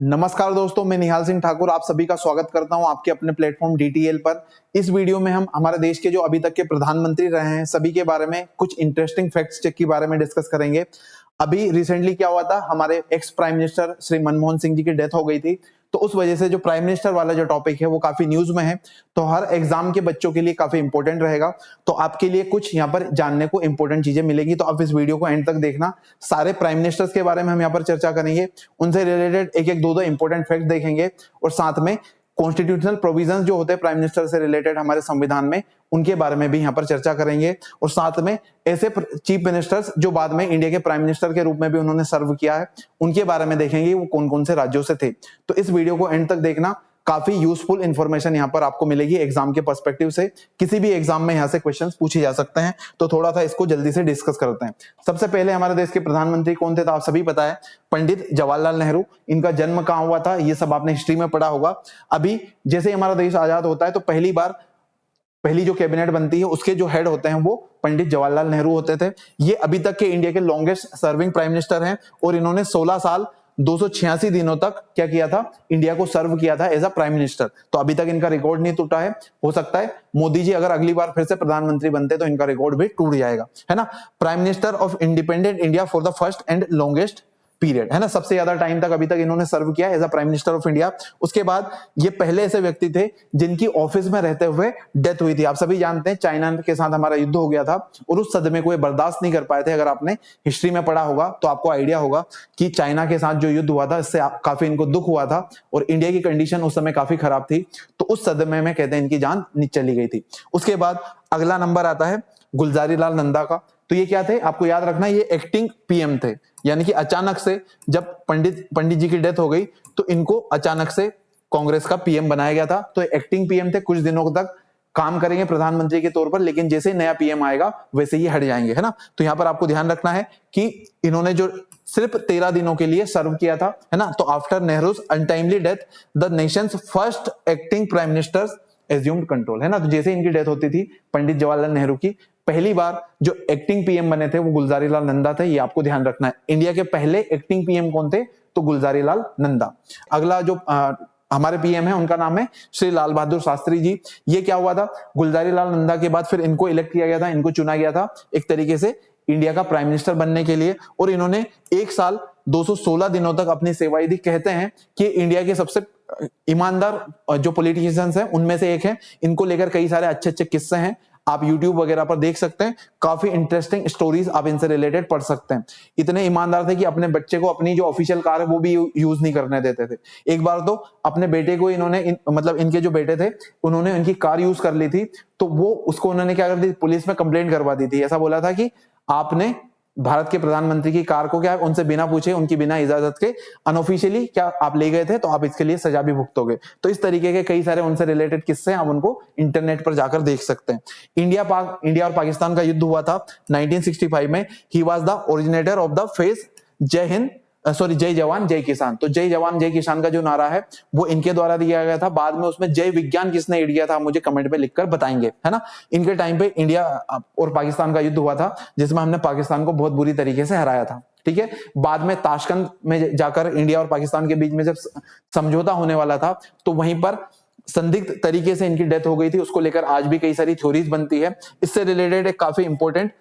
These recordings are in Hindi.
नमस्कार दोस्तों, मैं निहाल सिंह ठाकुर आप सभी का स्वागत करता हूं आपके अपने प्लेटफॉर्म डीटीएल पर। इस वीडियो में हम हमारे देश के जो अभी तक के प्रधानमंत्री रहे हैं सभी के बारे में कुछ इंटरेस्टिंग फैक्ट्स चेक के बारे में डिस्कस करेंगे। अभी रिसेंटली क्या हुआ था, हमारे ex prime minister Shri Manmohan Singh ji की डेथ हो गई थी, तो उस वजह से जो प्राइम मिनिस्टर वाला जो टॉपिक है वो काफी न्यूज में है, तो हर एग्जाम के बच्चों के लिए काफी इंपॉर्टेंट रहेगा। तो आपके लिए कुछ यहाँ पर जानने को इंपॉर्टेंट चीजें मिलेगी, तो आप इस वीडियो को एंड तक देखना। सारे प्राइम मिनिस्टर्स के बारे में हम यहाँ पर चर्चा करेंगे, उनसे रिलेटेड एक एक दो इंपॉर्टेंट फैक्ट देखेंगे, और साथ में कॉन्स्टिट्यूशनल प्रोविजंस जो होते हैं प्राइम मिनिस्टर से रिलेटेड हमारे संविधान में, उनके बारे में भी यहाँ पर चर्चा करेंगे। और साथ में ऐसे चीफ मिनिस्टर्स जो बाद में इंडिया के प्राइम मिनिस्टर के रूप में भी उन्होंने सर्व किया है, उनके बारे में देखेंगे वो कौन कौन से राज्यों से थे। तो इस वीडियो को एंड तक देखना, काफी यूजफुल इंफॉर्मेशन यहाँ पर आपको मिलेगी एग्जाम के पर्सपेक्टिव से। किसी भी एग्जाम में यहाँ से क्वेश्चंस पूछे जा सकते हैं, तो थोड़ा सा इसको जल्दी से डिस्कस करते हैं। सबसे पहले हमारे देश के प्रधानमंत्री कौन थे, तो आप सभी पता है, पंडित जवाहरलाल नेहरू। इनका जन्म कहाँ हुआ था ये सब आपने हिस्ट्री में पढ़ा होगा। अभी जैसे हमारा देश आजाद होता है तो पहली जो कैबिनेट बनती है उसके जो हेड होते हैं वो पंडित जवाहरलाल नेहरू होते थे। ये अभी तक के इंडिया के लॉन्गेस्ट सर्विंग प्राइम मिनिस्टर हैं, और इन्होंने 16 साल 286 दिनों तक क्या किया था, इंडिया को सर्व किया था एज अ प्राइम मिनिस्टर। तो अभी तक इनका रिकॉर्ड नहीं टूटा है। हो सकता है मोदी जी अगर अगली बार फिर से प्रधानमंत्री बनते तो इनका रिकॉर्ड भी टूट जाएगा, है ना। Prime minister of independent India for the first and longest period, है ना। सबसे ज्यादा टाइम तक अभी तक इन्होंने सर्व किया as a prime minister of India. उसके बाद ये पहले ऐसे व्यक्ति थे जिनकी ऑफिस में रहते हुए डेथ हुई थी। आप सभी जानते हैं चाइना के साथ हमारा युद्ध हो गया था, और उस सदमे को ये बर्दाश्त नहीं कर पाए थे। अगर आपने हिस्ट्री में पढ़ा होगा तो आपको आइडिया होगा कि चाइना के साथ जो युद्ध हुआ था इससे काफी इनको दुख हुआ था, और इंडिया की कंडीशन उस समय काफी खराब थी, तो उस सदमे में कहते हैं इनकी जान चली गई थी। उसके बाद अगला नंबर आता है गुलजारी लाल नंदा का। तो ये क्या थे, आपको याद रखना, ये एक्टिंग पीएम थे, यानी कि अचानक से जब पंडित जी की डेथ हो गई तो इनको अचानक से कांग्रेस का पीएम बनाया गया था। तो एक्टिंग पीएम थे, कुछ दिनों तक काम करेंगे प्रधानमंत्री के तौर पर, लेकिन जैसे नया पीएम आएगा वैसे ही हट जाएंगे, है ना। तो यहां पर आपको ध्यान रखना है कि इन्होंने जो सिर्फ 13 दिनों के लिए सर्व किया था, है ना। तो after Nehru's untimely death the Nations first acting prime ministers assumed control, है ना। तो जैसे इनकी डेथ होती थी पंडित जवाहरलाल नेहरू की, पहली बार जो एक्टिंग पीएम बने थे वो गुलजारी लाल नंदा थे। ये आपको ध्यान रखना है। इंडिया के पहले एक्टिंग पीएम कौन थे, तो गुलजारी लाल नंदा। अगला जो हमारे पीएम है उनका नाम है श्री लाल बहादुर शास्त्री जी। ये क्या हुआ था, गुलजारी लाल नंदा के बाद फिर इनको इलेक्ट किया गया था, इनको चुना गया था एक तरीके से इंडिया का प्राइम मिनिस्टर बनने के लिए, और इन्होंने 1 साल 216 दिनों तक अपनी सेवाएं दी। कहते हैं कि इंडिया के सबसे ईमानदार जो पॉलिटिशियंस हैं उनमें से एक है। इनको लेकर कई सारे अच्छे अच्छे किस्से हैं, आप YouTube वगैरह पर देख सकते हैं। काफी इंटरेस्टिंग स्टोरीज आप इनसे रिलेटेड पढ़ सकते हैं। इतने ईमानदार थे कि अपने बच्चे को अपनी जो ऑफिशियल कार है वो भी यूज नहीं करने देते थे। एक बार तो अपने बेटे को इन्होंने मतलब इनके जो बेटे थे उन्होंने इनकी कार यूज कर ली थी, तो वो उसको उन्होंने क्या कर दी, पुलिस में कंप्लेंट करवा दी थी। ऐसा बोला था कि आपने भारत के प्रधानमंत्री की कार को क्या उनसे बिना पूछे, उनकी बिना इजाजत के अनऑफिशियली क्या आप ले गए थे, तो आप इसके लिए सजा भी भुगतोगे। तो इस तरीके के कई सारे उनसे रिलेटेड किस्से आप उनको इंटरनेट पर जाकर देख सकते हैं। इंडिया और पाकिस्तान का युद्ध हुआ था 1965 में। He was the originator of the phase जय जवान जय किसान। तो जय जवान जय किसान का जो नारा है वो इनके द्वारा दिया गया था। बाद में उसमें जय विज्ञान किसने ऐड किया था, मुझे कमेंट पे लिखकर बताएंगे, है ना। इनके टाइम पे इंडिया और पाकिस्तान का युद्ध हुआ था, जिसमें हमने पाकिस्तान को बहुत बुरी तरीके से हराया था, ठीक है। बाद में ताशकंद में जाकर इंडिया और पाकिस्तान के बीच में जब समझौता होने वाला था, तो वहीं पर संदिग्ध तरीके से इनकी डेथ हो गई थी। उसको लेकर आज भी कई सारी थ्योरीज बनती है। इससे रिलेटेड एक काफी इंपॉर्टेंट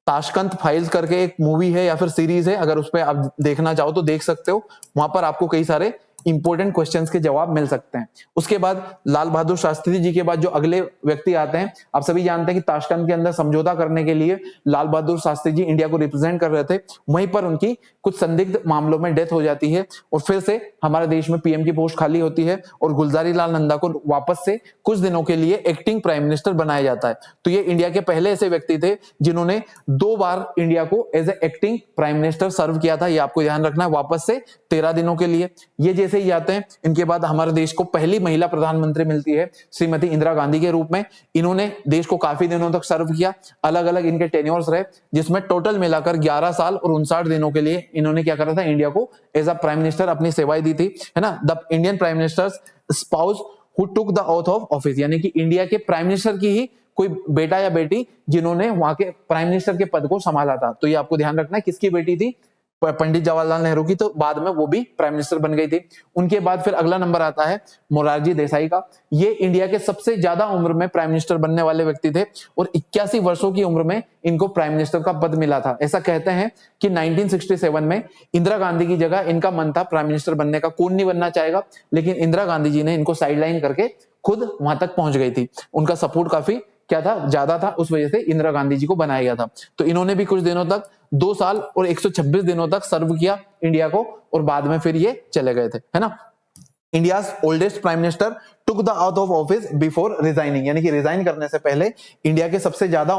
ताशकंद फाइल्स करके एक मूवी है या फिर सीरीज है, अगर उस पर आप देखना चाहो तो देख सकते हो। वहां पर आपको कई सारे इंपॉर्टेंट क्वेश्चंस के जवाब मिल सकते हैं। उसके बाद लाल बहादुर शास्त्री जी के बाद जो अगले व्यक्ति आते हैं, आप सभी जानते हैं कि ताशकंद के अंदर समझौता करने के लिए लाल बहादुर शास्त्री जी इंडिया को रिप्रेजेंट कर रहे थे। वहीं पर उनकी कुछ संदिग्ध मामलों में डेथ हो जाती है, और फिर से हमारे देश में पीएम की पोस्ट खाली होती है, और गुलजारी लाल नंदा को वापस से कुछ दिनों के लिए एक्टिंग प्राइम मिनिस्टर बनाया जाता है। तो ये इंडिया के पहले ऐसे व्यक्ति थे जिन्होंने 2 बार इंडिया को as a acting prime minister serve किया था। ये आपको ध्यान रखना है, वापस से 13 दिनों के लिए। ये जैसे ही आते हैं, इनके बाद हमारे देश को पहली महिला प्रधानमंत्री मिलती है श्रीमती इंदिरा गांधी के रूप में। इन्होंने देश को काफी दिनों तक सर्व किया, अलग अलग इनके टेन्योर्स रहे, जिसमें टोटल मिलाकर 11 साल और 59 दिनों के लिए इन्होंने क्या करा था, इंडिया को एज अ प्राइम मिनिस्टर अपनी सेवाएं दी थी, है ना। The Indian prime ministers spouse who took the oath of office, यानी कि इंडिया के प्राइम मिनिस्टर की ही कोई बेटा या बेटी जिन्होंने वहां के प्राइम मिनिस्टर के पद को संभाला था। तो ये आपको ध्यान रखना है, किसकी बेटी थी, पंडित जवाहरलाल नेहरू की, तो बाद में वो भी प्राइम मिनिस्टर बन गई थी। उनके बाद फिर अगला नंबर आता है मोरारजी देसाई का। ये इंडिया के सबसे ज्यादा उम्र में प्राइम मिनिस्टर बनने वाले व्यक्ति थे और 81 वर्षों की उम्र में इनको प्राइम मिनिस्टर का पद मिला था। ऐसा कहते हैं कि 1967 में इंदिरा गांधी की जगह इनका मन था प्राइम मिनिस्टर बनने का, कौन नहीं बनना चाहेगा, लेकिन इंदिरा गांधी जी ने इनको साइडलाइन करके खुद वहां तक पहुंच गई थी। उनका सपोर्ट काफी क्या था, ज्यादा था, उस वजह से इंदिरा गांधी जी को बनाया गया था। तो इन्होंने भी कुछ दिनों तक 2 साल और 126 दिनों तक सर्व किया इंडिया को और बाद में फिर ये चले गए थे, है ना। India oldest prime minister took the auth of office before resigning, यानी कि रिजाइन करने से पहले इंडिया के सबसे ज्यादा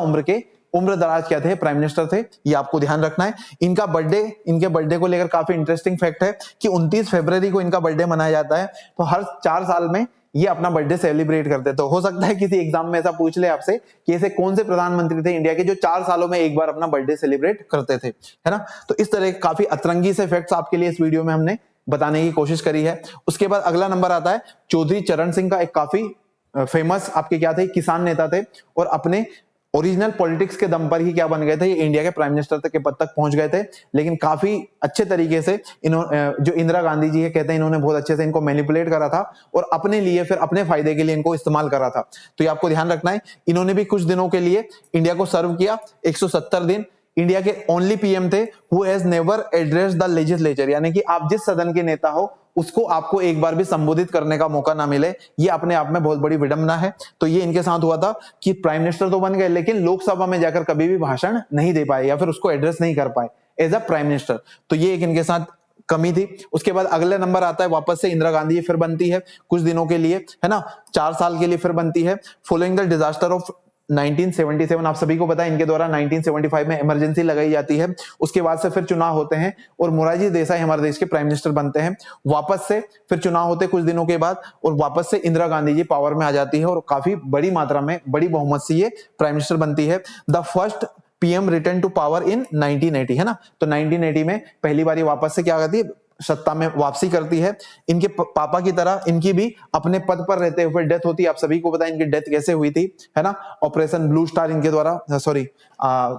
उम्र दराज क्या थे, प्राइम मिनिस्टर थे। ये आपको ध्यान रखना है। इनके बर्थडे को लेकर काफी इंटरेस्टिंग फैक्ट है कि 29 फरवरी को इनका बर्थडे मनाया जाता है। तो हर 4 साल में ये अपना बर्थडे सेलिब्रेट करते। तो हो सकता है किसी एग्जाम में ऐसा पूछ ले आपसे कि ऐसे कौन से प्रधानमंत्री थे इंडिया के जो 4 सालों में एक बार अपना बर्थडे सेलिब्रेट करते थे, है ना। तो इस तरह काफी अतरंगी से फैक्ट्स आपके लिए इस वीडियो में हमने बताने की कोशिश करी है। उसके बाद अगला नंबर आता है चौधरी चरण सिंह का। एक काफी फेमस आपके क्या थे, किसान नेता थे और अपने ओरिजिनल पॉलिटिक्स के दम पर ही क्या बन गए थे, ये इंडिया के प्राइम मिनिस्टर तक के पद तक पहुंच गए थे। लेकिन काफी अच्छे तरीके से जो इंदिरा गांधी जी है, कहते हैं इन्होंने बहुत अच्छे से इनको मैनिपुलेट करा था और अपने लिए, फिर अपने फायदे के लिए इनको इस्तेमाल करा था। तो ये आपको ध्यान रखना है। इन्होंने भी कुछ दिनों के लिए इंडिया को सर्व किया, 170 दिन। इंडिया के ओनली पीएम थे who has never addressed the legislature, यानी कि आप जिस सदन के नेता हो उसको आपको एक बार भी संबोधित करने का मौका ना मिले, ये अपने आप में बहुत बड़ी विडंबना है। तो ये इनके साथ हुआ था कि प्राइम मिनिस्टर तो बन गए लेकिन लोकसभा में जाकर कभी भी भाषण नहीं दे पाए या फिर उसको एड्रेस नहीं कर पाए एज अ प्राइम मिनिस्टर। तो ये एक इनके साथ कमी थी। उसके बाद अगले नंबर आता है, वापस से इंदिरा गांधी फिर बनती है कुछ दिनों के लिए, है ना, 4 साल के लिए फिर बनती है। फॉलोइंग द डिजास्टर ऑफ 1977, आप सभी को पता है इनके द्वारा 1975 में इमरजेंसी लगाई जाती है। उसके बाद से फिर चुनाव होते हैं और मोरारजी देसाई हमारे देश के प्राइम मिनिस्टर बनते हैं। वापस से फिर चुनाव होते कुछ दिनों के बाद और वापस से इंदिरा गांधी जी पावर में आ जाती है और काफी बड़ी मात्रा में, बड़ी बहुमत से ये प्राइम मिनिस्टर बनती है। The first PM return to power in 1980, है ना। तो 1980 में पहली बार वापस से क्या करती है, सत्ता में वापसी करती है। इनके पापा की तरह इनकी भी अपने पद पर रहते हुए डेथ होती है। आप सभी को पता है इनकी डेथ कैसे हुई थी, है ना। ऑपरेशन ब्लू स्टार इनके द्वारा,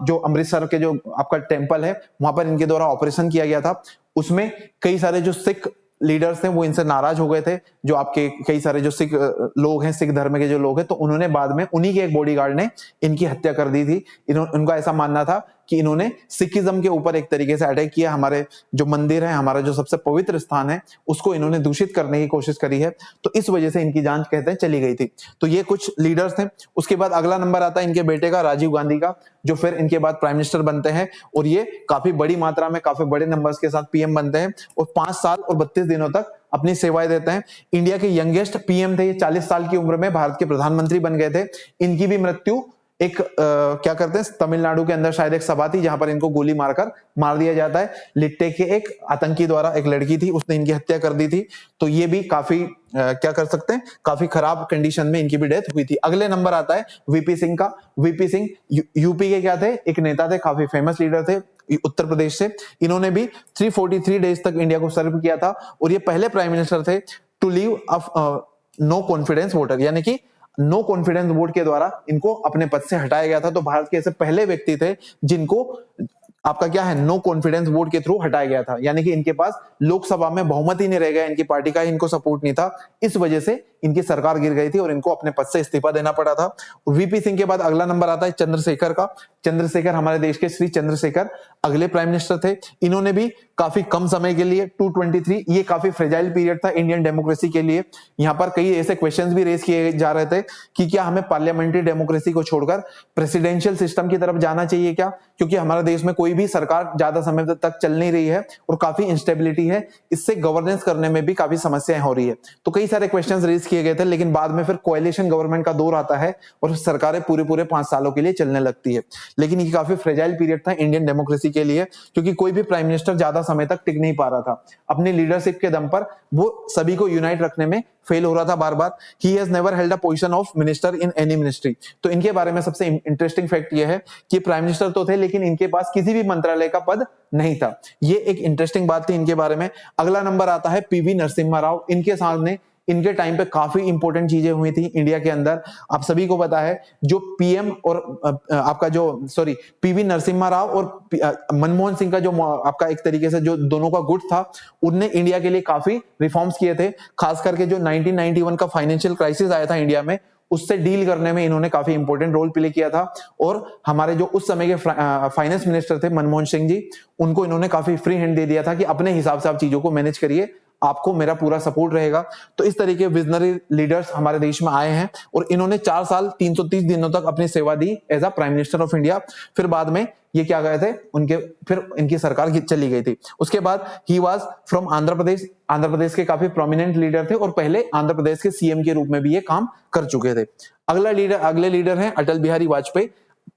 जो अमृतसर के जो आपका टेम्पल है वहां पर इनके द्वारा ऑपरेशन किया गया था। उसमें कई सारे जो सिख लीडर्स थे वो इनसे नाराज हो गए थे, जो आपके कई सारे जो सिख लोग हैं, सिख धर्म के जो लोग हैं, तो उन्होंने बाद में उन्हीं के एक बॉडीगार्ड ने इनकी हत्या कर दी थी। उनका ऐसा मानना था कि इन्होंने सिखिज्म के ऊपर एक तरीके से अटैक किया, हमारे जो मंदिर है, हमारा जो सबसे पवित्र स्थान है, उसको इन्होंने दूषित करने की कोशिश करी है। तो इस वजह से इनकी जान कहते हैं चली गई थी। तो ये कुछ लीडर्स थे। उसके बाद अगला नंबर आता है इनके बेटे का, राजीव गांधी का, जो फिर इनके बाद प्राइम मिनिस्टर बनते हैं और ये काफी बड़ी मात्रा में, काफी बड़े नंबर्स के साथ पीएम बनते हैं और 5 साल और 32 दिनों तक अपनी सेवाएं देते हैं। इंडिया के यंगेस्ट पीएम थे, ये 40 साल की उम्र में भारत के प्रधानमंत्री बन गए थे। इनकी भी मृत्यु एक क्या करते हैं, तमिलनाडु के अंदर शायद एक सभा थी जहां पर इनको गोली मारकर मार दिया जाता है। लिट्टे के एक आतंकी द्वारा, एक लड़की थी उसने इनकी हत्या कर दी थी। तो ये भी काफी क्या कर सकते हैं, काफी खराब कंडीशन में इनकी भी डेथ हुई थी। अगले नंबर आता है वीपी सिंह का। वीपी सिंह यूपी के क्या थे, एक नेता थे, काफी फेमस लीडर थे उत्तर प्रदेश से। इन्होंने भी 343 डेज तक इंडिया को सर्व किया था और ये पहले प्राइम मिनिस्टर थे to leave no confidence voter, यानी कि नो कॉन्फिडेंस वोट के द्वारा इनको अपने पद से हटाया गया था। तो भारत के ऐसे पहले व्यक्ति थे जिनको आपका क्या है, नो कॉन्फिडेंस वोट के थ्रू हटाया गया था, यानी कि इनके पास लोकसभा में बहुमत ही नहीं रह गया, इनकी पार्टी का इनको सपोर्ट नहीं था। इस वजह से इनकी सरकार गिर गई थी और इनको अपने पद से इस्तीफा देना पड़ा था। वीपी सिंह के बाद अगला नंबर आता है चंद्रशेखर का। चंद्रशेखर हमारे देश के श्री चंद्रशेखर अगले प्राइम मिनिस्टर थे। इन्होंने भी काफी कम समय के लिए 223, ये काफी फ्रेजाइल पीरियड था इंडियन डेमोक्रेसी के लिए। यहाँ पर कई ऐसे क्वेश्चंस भी रेज किए जा रहे थे कि क्या हमें पार्लियामेंट्री डेमोक्रेसी को छोड़कर प्रेसिडेंशियल सिस्टम की तरफ जाना चाहिए क्या, क्योंकि हमारे देश में कोई भी सरकार ज्यादा समय तक चल नहीं रही है और काफी इंस्टेबिलिटी है, इससे गवर्नेंस करने में भी काफी समस्याएं हो रही है। तो कई सारे क्वेश्चंस रेज किए गए थे, लेकिन बाद में फिर कोएलिशन गवर्नमेंट का दौर आता है और सरकारें पूरे 5 सालों के लिए चलने लगती है। लेकिन ये काफी फ्रेजाइल पीरियड था इंडियन डेमोक्रेसी के लिए, क्योंकि कोई भी प्राइम मिनिस्टर ज्यादा समय तक टिक नहीं पा रहा था। अपनी लीडरशिप के दम पर वो सभी को यूनाइट रखने में फेल हो रहा था बार बार। He has never held a position of minister in any ministry. तो इनके बारे में सबसे इंटरेस्टिंग फैक्ट ये है कि प्राइम मिनिस्टर तो थे लेकिन इनके पास किसी भी मंत्रालय का पद नहीं था। ये एक इंटरेस्टिंग बात थी इनके बारे में। अगला नंबर आता है पीवी नरसिम्हा राव। इनके सामने इनके टाइम पे काफी इंपॉर्टेंट चीजें हुई थी इंडिया के अंदर। आप सभी को पता है जो पीएम और आपका जो पीवी नरसिम्हा राव और मनमोहन सिंह का जो आपका एक तरीके से जो दोनों का गुट था, उनने इंडिया के लिए काफी रिफॉर्म्स किए थे। खास करके जो 1991 का फाइनेंशियल क्राइसिस आया था इंडिया में, उससे डील करने में इन्होंने काफी इंपॉर्टेंट रोल प्ले किया था। और हमारे जो उस समय के फाइनेंस मिनिस्टर थे मनमोहन सिंह जी, उनको इन्होंने काफी फ्री हैंड दे दिया था कि अपने हिसाब से आप चीजों को मैनेज करिए, आपको मेरा पूरा सपोर्ट रहेगा। तो इस तरीके विजनरी लीडर्स हमारे देश में आए हैं और इन्होंने 4 साल 330 दिनों तक अपनी सेवा दी as a prime minister of India. फिर बाद में ये क्या गए थे उनके, फिर इनकी सरकार चली गई थी। उसके बाद he was from Andhra Pradesh. Andhra Pradesh के काफी प्रोमिनेंट लीडर थे और पहले आंध्र प्रदेश के सीएम के रूप में भी ये काम कर चुके थे। अगले लीडर हैं अटल बिहारी वाजपेयी,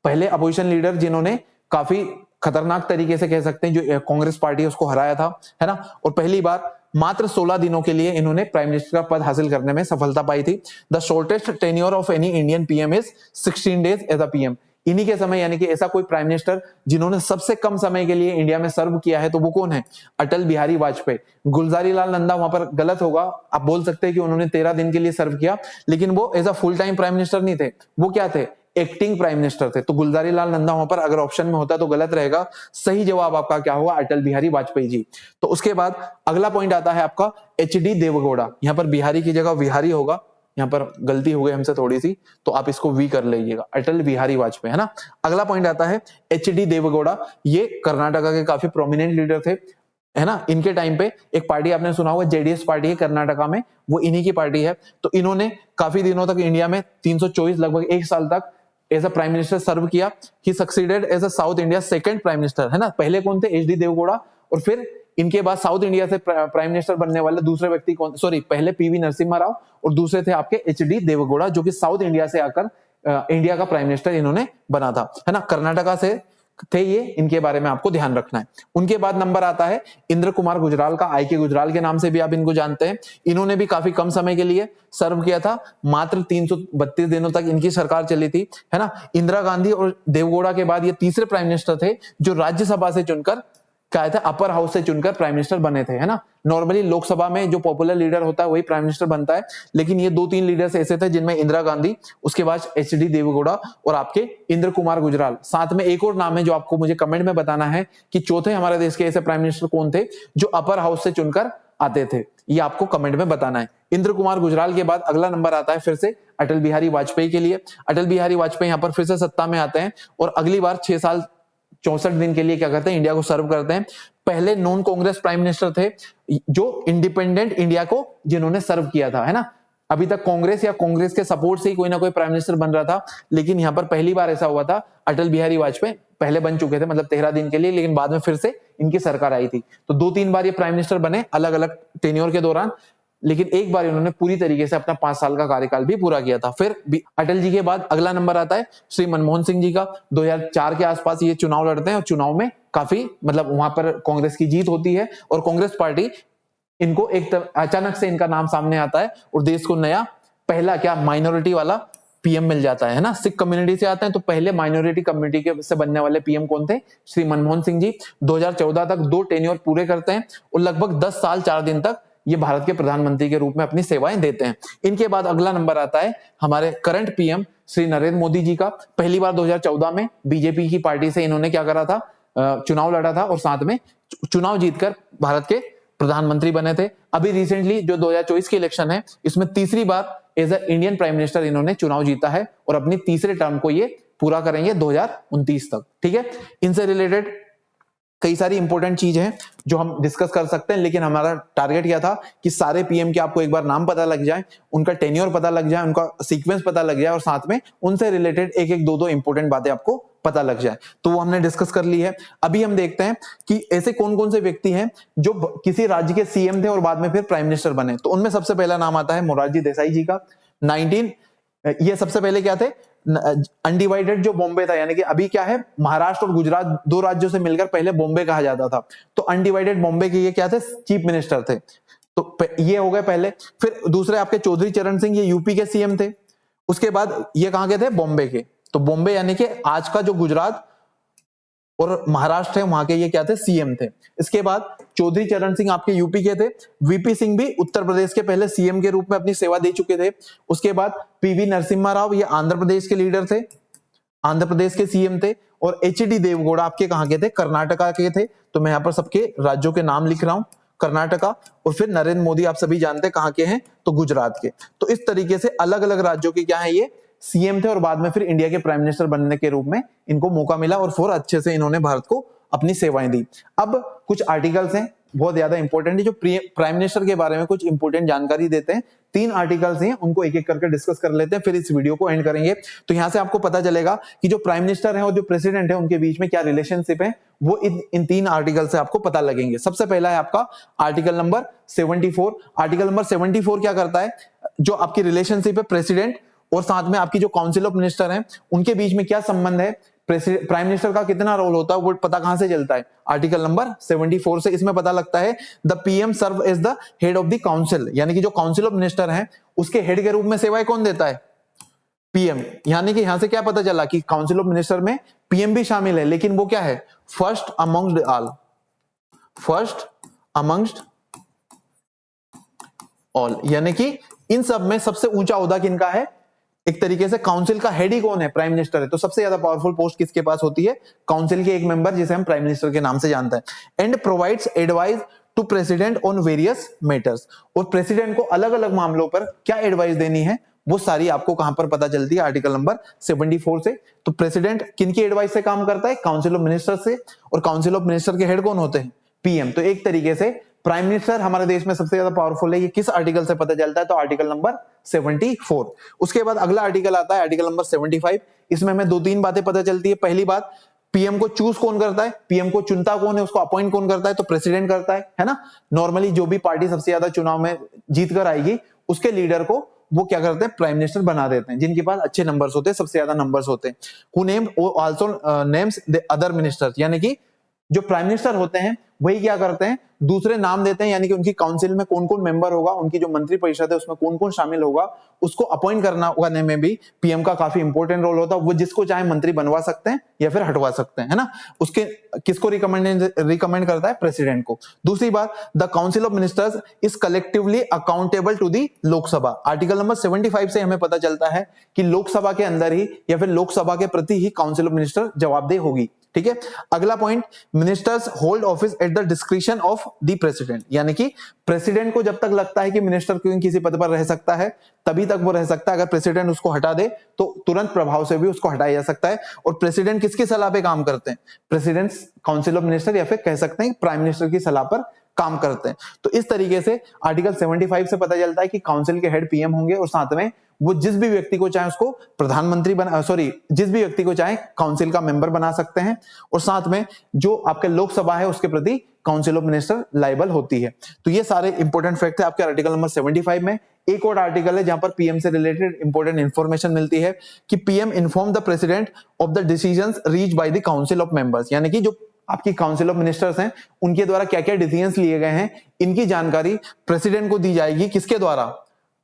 पहले अपोजिशन लीडर जिन्होंने काफी खतरनाक तरीके से कह सकते हैं जो कांग्रेस पार्टी है उसको हराया था, है ना। और पहली बार मात्र 16 दिनों के लिए इन्होंने प्राइम मिनिस्टर का पद हासिल करने में सफलता पाई थी। The shortest tenure of any Indian PM is 16 days as a PM. इन्हीं के समय यानी कि ऐसा कोई प्राइम मिनिस्टर जिन्होंने सबसे कम समय के लिए इंडिया में सर्व किया है तो वो कौन है? अटल बिहारी वाजपेयी। गुलजारी लाल नंदा वहां पर गलत होगा, आप बोल सकते हैं कि उन्होंने 13 दिन के लिए सर्व किया, लेकिन वो as a full time prime minister नहीं थे। वो क्या थे? एक्टिंग प्राइम मिनिस्टर थे। तो गुलजारी लाल नंदा वहां पर अगर ऑप्शन में होता तो गलत रहेगा। सही जवाब आपका क्या होगा? अटल बिहारी वाजपेयी जी। तो उसके बाद अगला पॉइंट आता है आपका एचडी देवगौड़ा। यहाँ पर बिहारी की जगह विहारी होगा, यहाँ पर गलती हो गई हमसे थोड़ी सी, तो आप इसको वी कर लीजिएगा, अटल बिहारी वाजपेयी, है ना। अगला पॉइंट आता है एचडी देवगौड़ा। ये कर्नाटका के काफी प्रोमिनेंट लीडर थे, है ना। इनके टाइम पे एक पार्टी आपने सुना होगा जेडीएस पार्टी है कर्नाटका में, वो इन्हीं की पार्टी है। तो इन्होंने काफी दिनों तक इंडिया में 324 लगभग 1 साल तक as a prime minister serve किया। He succeeded as a South India second prime minister, है ना। पहले कौन थे? एचडी देवगौड़ा, और फिर इनके बाद साउथ इंडिया से प्राइम मिनिस्टर बनने वाले दूसरे व्यक्ति कौन? पहले पीवी नरसिम्हा राव और दूसरे थे आपके एचडी देवगौड़ा, जो कि साउथ इंडिया से आकर इंडिया का प्राइम मिनिस्टर इन्होंने बना था, है ना। कर्नाटका से थे ये, इनके बारे में आपको ध्यान रखना है। उनके बाद नंबर आता है इंद्र कुमार गुजराल का, आई के गुजराल के नाम से भी आप इनको जानते हैं। इन्होंने भी काफी कम समय के लिए सर्व किया था, मात्र 332 दिनों तक इनकी सरकार चली थी, है ना। इंदिरा गांधी और देवगौड़ा के बाद ये तीसरे प्राइम मिनिस्टर थे जो राज्यसभा से चुनकर क्या था, अपर हाउस से चुनकर प्राइम मिनिस्टर बने थे, है ना। नॉर्मली लोकसभा में जो पॉपुलर लीडर होता है वही प्राइम मिनिस्टर बनता है, लेकिन ये 2-3 लीडर्स ऐसे थे जिनमें इंदिरा गांधी, उसके बाद एचडी देवगौड़ा और आपके इंद्र कुमार गुजराल। साथ में एक और नाम है जो आपको मुझे कमेंट में बताना है कि चौथे हमारे देश के ऐसे प्राइम मिनिस्टर कौन थे जो अपर हाउस से चुनकर आते थे, ये आपको कमेंट में बताना है। इंद्र कुमार गुजराल के बाद अगला नंबर आता है फिर से अटल बिहारी वाजपेयी के लिए। अटल बिहारी वाजपेयी यहाँ पर फिर से सत्ता में आते हैं और अगली बार 6 साल 64 दिन के लिए क्या करते हैं? इंडिया को सर्व करते हैं। पहले नॉन कांग्रेस प्राइम मिनिस्टर थे जो इंडिपेंडेंट इंडिया को जिन्होंने सर्व किया था, है ना। अभी तक कांग्रेस या कांग्रेस के सपोर्ट से ही कोई ना कोई प्राइम मिनिस्टर बन रहा था, लेकिन यहां पर पहली बार ऐसा हुआ था। अटल बिहारी वाजपेयी पहले बन चुके थे, मतलब 13 दिन के लिए, लेकिन बाद में फिर से इनकी सरकार आई थी। तो 2-3 बार ये प्राइम मिनिस्टर बने अलग अलग टेन्योर के दौरान, लेकिन एक बार इन्होंने पूरी तरीके से अपना 5 साल का कार्यकाल भी पूरा किया था। फिर अटल जी के बाद अगला नंबर आता है श्री मनमोहन सिंह जी का। 2004 के आसपास ये चुनाव लड़ते हैं और चुनाव में काफी मतलब वहां पर कांग्रेस की जीत होती है और कांग्रेस पार्टी इनको अचानक से इनका नाम सामने आता है और देश को नया पहला क्या माइनॉरिटी वाला पीएम मिल जाता है ना। सिख कम्युनिटी से आते हैं, तो पहले माइनॉरिटी कम्युनिटी के से बनने वाले पीएम कौन थे? श्री मनमोहन सिंह जी। 2014 तक 2 टेन्योर पूरे करते हैं और लगभग 10 साल 4 दिन तक ये भारत के प्रधानमंत्री के रूप में अपनी सेवाएं देते हैं। इनके बाद अगला नंबर आता है हमारे करंट पीएम श्री नरेंद्र मोदी जी का। पहली बार 2014 में बीजेपी की पार्टी से इन्होंने क्या करा था? चुनाव लड़ा था और साथ में चुनाव जीतकर भारत के प्रधानमंत्री बने थे। अभी रिसेंटली जो 2024 की इलेक्शन है, इसमें तीसरी बार as a Indian prime minister इन्होंने चुनाव जीता है और अपनी तीसरे टर्म को ये पूरा करेंगे 2029 तक। ठीक है, इनसे रिलेटेड कई सारी इंपॉर्टेंट चीज हैं जो हम डिस्कस कर सकते हैं, लेकिन हमारा टारगेट क्या था कि सारे पीएम के आपको एक बार नाम पता लग जाए, उनका टेन्योर पता लग जाए, उनका सीक्वेंस पता लग जाए और साथ में उनसे रिलेटेड एक एक दो इंपॉर्टेंट बातें आपको पता लग जाए। तो वो हमने डिस्कस कर ली है। अभी हम देखते हैं कि ऐसे कौन कौन से व्यक्ति हैं जो किसी राज्य के सीएम थे और बाद में फिर प्राइम मिनिस्टर बने। तो उनमें सबसे पहला नाम आता है मोरारजी देसाई जी का। ये सबसे पहले क्या थे? अनडिवाइडेड जो बॉम्बे था, यानी कि अभी क्या है, महाराष्ट्र और गुजरात 2 राज्यों से मिलकर पहले बॉम्बे कहा जाता था। तो अनडिवाइडेड बॉम्बे के ये क्या थे? चीफ मिनिस्टर थे। तो ये हो गए पहले। फिर दूसरे आपके चौधरी चरण सिंह, ये यूपी के सीएम थे। उसके बाद ये कहां के थे? बॉम्बे के। तो बॉम्बे यानी कि आज का जो गुजरात और महाराष्ट्र है, वहां के ये क्या थे? सीएम थे। इसके बाद चौधरी चरण सिंह आपके यूपी के थे, वीपी सिंह भी उत्तर प्रदेश के पहले सीएम के रूप में अपनी सेवा दे चुके थे। उसके बाद पीवी नरसिम्हा राव, ये आंध्र प्रदेश के लीडर थे, आंध्र प्रदेश के सीएम थे। और एचडी देवगौड़ा आपके कहां के थे? कर्नाटका के थे। तो मैं यहाँ पर सबके राज्यों के नाम लिख रहा हूं, कर्नाटका। और फिर नरेंद्र मोदी आप सभी जानते हैं कहां के हैं? तो गुजरात के। तो इस तरीके से अलग अलग राज्यों के क्या है, ये सीएम थे और बाद में फिर इंडिया के प्राइम मिनिस्टर बनने के रूप में इनको मौका मिला और फिर अच्छे से इन्होंने भारत को अपनी सेवाएं दी। अब कुछ आर्टिकल्स हैं बहुत ज्यादा इंपॉर्टेंट है जो प्राइम मिनिस्टर के बारे में कुछ इंपॉर्टेंट जानकारी देते हैं। 3 आर्टिकल्स हैं, उनको एक एक करके डिस्कस कर लेते हैं, फिर इस वीडियो को एंड करेंगे। तो यहां से आपको पता चलेगा कि जो प्राइम मिनिस्टर है और जो प्रेसिडेंट है उनके बीच में क्या रिलेशनशिप है, वो इन 3 आर्टिकल से आपको पता लगेंगे। सबसे पहला है आपका आर्टिकल नंबर 74। आर्टिकल नंबर 74 क्या करता है? जो आपकी रिलेशनशिप है प्रेसिडेंट और साथ में आपकी जो काउंसिल ऑफ मिनिस्टर है उनके बीच में क्या संबंध है, प्राइम मिनिस्टर का कितना रोल होता है, वो पता कहां से चलता है? आर्टिकल नंबर 74 से। इसमें पता लगता है the PM serve as the head of the council, यानी कि जो काउंसिल ऑफ मिनिस्टर है उसके हेड के रूप में सेवाएं कौन देता है? पीएम। यानी कि यहां से क्या पता चला कि काउंसिल ऑफ मिनिस्टर में पीएम भी शामिल है, लेकिन वो क्या है? First amongst all, first amongst all, यानी कि इन सब में सबसे ऊंचा ओहदा किनका है? एक तरीके से काउंसिल का हेड ही कौन है? प्राइम मिनिस्टर है। तो सबसे ज्यादा पावरफुल पोस्ट किसके पास होती है? काउंसिल के एक मेंबर जिसे हम प्राइम मिनिस्टर के नाम से जानते हैं। And provides advice to president on various matters, और प्रेसिडेंट को अलग अलग मामलों पर क्या एडवाइस देनी है वो सारी आपको कहां पर पता चलती है? आर्टिकल नंबर 74 से। तो प्रेसिडेंट किनकी एडवाइस से काम करता है? काउंसिल ऑफ मिनिस्टर से। और काउंसिल ऑफ मिनिस्टर के हेड कौन होते हैं? पीएम। तो एक तरीके से प्राइम मिनिस्टर हमारे देश में सबसे ज्यादा पावरफुल है, ये किस आर्टिकल से पता चलता है? तो आर्टिकल नंबर 74। उसके बाद अगला आर्टिकल आता है आर्टिकल नंबर 75। इसमें हमें 2-3 बातें पता चलती है। पहली बात, पीएम को चूज कौन करता है? पीएम को चुनता कौन है? उसको अपॉइंट कौन करता है? तो प्रेसिडेंट करता है ना। नॉर्मली जो भी पार्टी सबसे ज्यादा चुनाव में जीत कर आएगी उसके लीडर को वो क्या करते हैं? प्राइम मिनिस्टर बना देते हैं, जिनके पास अच्छे नंबर्स होते हैं, सबसे ज्यादा नंबर्स होते हैं। Who name also names the other ministers, यानी कि जो प्राइम मिनिस्टर होते हैं वही क्या करते हैं? दूसरे नाम देते हैं, यानी कि उनकी काउंसिल में कौन कौन मेंबर होगा, उनकी जो मंत्री परिषद है उसमें कौन कौन शामिल होगा, उसको अपॉइंट करने में भी पीएम का काफी इंपॉर्टेंट रोल होता है। वो जिसको चाहे मंत्री बनवा सकते हैं या फिर हटवा सकते हैं, है ना। उसके किसको रिकमेंड करता है? प्रेसिडेंट को। दूसरी बात, the council of ministers is collectively accountable to the Lok Sabha. Article number 75 से हमें पता चलता है कि लोकसभा के अंदर ही या फिर लोकसभा के प्रति ही काउंसिल ऑफ मिनिस्टर जवाबदेह होगी। ठीक है। अगला point, ministers hold office at the discretion of the president, यानी कि प्रेसिडेंट को जब तक लगता है कि मिनिस्टर किसी पद पर रह सकता है तभी तक वो रह सकता है। अगर प्रेसिडेंट उसको हटा दे तो तुरंत प्रभाव से भी उसको हटाया जा सकता है। और प्रेसिडेंट किसकी सलाह पे काम करते हैं? प्रेसिडेंट काउंसिल ऑफ मिनिस्टर या फिर कह सकते हैं प्राइम मिनिस्टर की सलाह पर काम करते हैं। तो इस तरीके से आर्टिकल 75 से पता चलता है कि काउंसिल के हेड पीएम होंगे और साथ में वो जिस भी व्यक्ति को चाहे उसको प्रधानमंत्री जिस भी व्यक्ति को चाहे काउंसिल का मेंबर बना सकते हैं। और साथ में जो आपके लोकसभा है उसके प्रति काउंसिल ऑफ मिनिस्टर लायबल होती है। तो ये सारे इंपॉर्टेंट फैक्ट है आपके आर्टिकल नंबर 75 में। एक और आर्टिकल है जहां पर पीएम से रिलेटेड इंपॉर्टेंट इंफॉर्मेशन मिलती है कि PM inform the president of the decisions reach by the council of members, यानी कि जो आपकी काउंसिल ऑफ मिनिस्टर्स हैं उनके द्वारा क्या क्या डिसीजंस लिए गए हैं इनकी जानकारी प्रेसिडेंट को दी जाएगी। किसके द्वारा?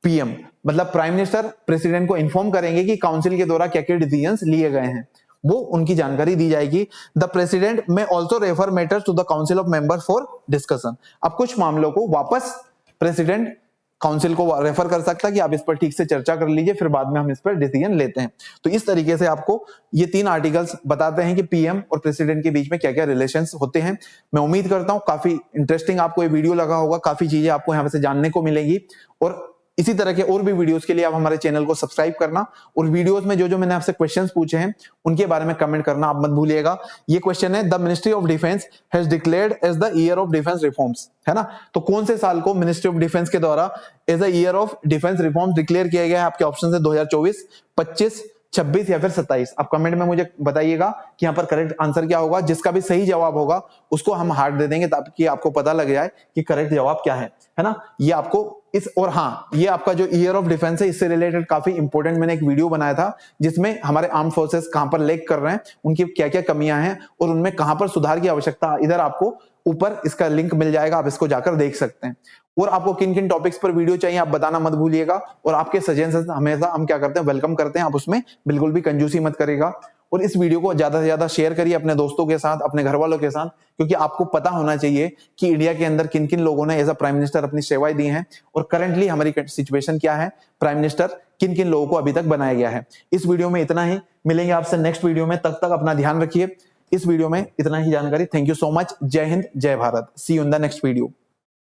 पीएम। मतलब प्राइम मिनिस्टर प्रेसिडेंट को इन्फॉर्म करेंगे कि काउंसिल के द्वारा क्या क्या डिसीजंस लिए गए हैं, वो उनकी जानकारी दी जाएगी। The president may also refer matters to the council of member for discussion. अब कुछ मामलों को वापस प्रेसिडेंट काउंसिल को रेफर कर सकता है कि आप इस पर ठीक से चर्चा कर लीजिए, फिर बाद में हम इस पर डिसीजन लेते हैं। तो इस तरीके से आपको ये 3 आर्टिकल्स बताते हैं कि पीएम और प्रेसिडेंट के बीच में क्या क्या रिलेशंस होते हैं। मैं उम्मीद करता हूं काफी इंटरेस्टिंग आपको ये वीडियो लगा होगा, काफी चीजें आपको यहाँ से जानने को मिलेगी। और इसी तरह के और भी वीडियोस के लिए आप हमारे चैनल को सब्सक्राइब करना और वीडियोस में जो मैंने आपसे क्वेश्चंस पूछे हैं उनके बारे में कमेंट करना आप मत भूलिएगा। ये क्वेश्चन है, the ministry of defence has declared as the year of defence reforms, है ना। तो कौन से साल को मिनिस्ट्री ऑफ डिफेंस के द्वारा as the year of defence reforms declare किया गया है? आपके ऑप्शन है 2024, 25, 26 या फिर 27। आप कमेंट में मुझे बताइएगा कि यहाँ पर करेक्ट आंसर क्या होगा। जिसका भी सही जवाब होगा उसको हम हार्ट दे देंगे ताकि आपको पता लग जाए कि करेक्ट जवाब क्या है ना। ये आपको और हाँ, ये आपका जो ईयर ऑफ डिफेंस है इससे रिलेटेड काफी इंपॉर्टेंट मैंने एक वीडियो बनाया था जिसमें हमारे आर्म फोर्सेस कहां पर लैग कर रहे हैं, उनकी क्या क्या कमियां हैं और उनमें कहां पर सुधार की आवश्यकता। इधर आपको ऊपर इसका लिंक मिल जाएगा, आप इसको जाकर देख सकते हैं। और आपको किन किन टॉपिक्स पर वीडियो चाहिए आप बताना मत भूलिएगा। और आपके सजेशन हमेशा हम क्या करते हैं, वेलकम करते हैं, आप उसमें बिल्कुल भी कंजूसी मत करेगा। और इस वीडियो को ज्यादा से ज्यादा शेयर करिए अपने दोस्तों के साथ, अपने घर वालों के साथ, क्योंकि आपको पता होना चाहिए कि इंडिया के अंदर किन किन लोगों ने एज अ प्राइम मिनिस्टर अपनी सेवाएं दी हैं और करंटली हमारी सिचुएशन क्या है, प्राइम मिनिस्टर किन किन लोगों को अभी तक बनाया गया है। इस वीडियो में इतना ही, मिलेंगे आपसे नेक्स्ट वीडियो में, तब तक अपना ध्यान रखिए। इस वीडियो में इतना ही जानकारी। Thank you so much. जय हिंद, जय Bharat. See you in the next video.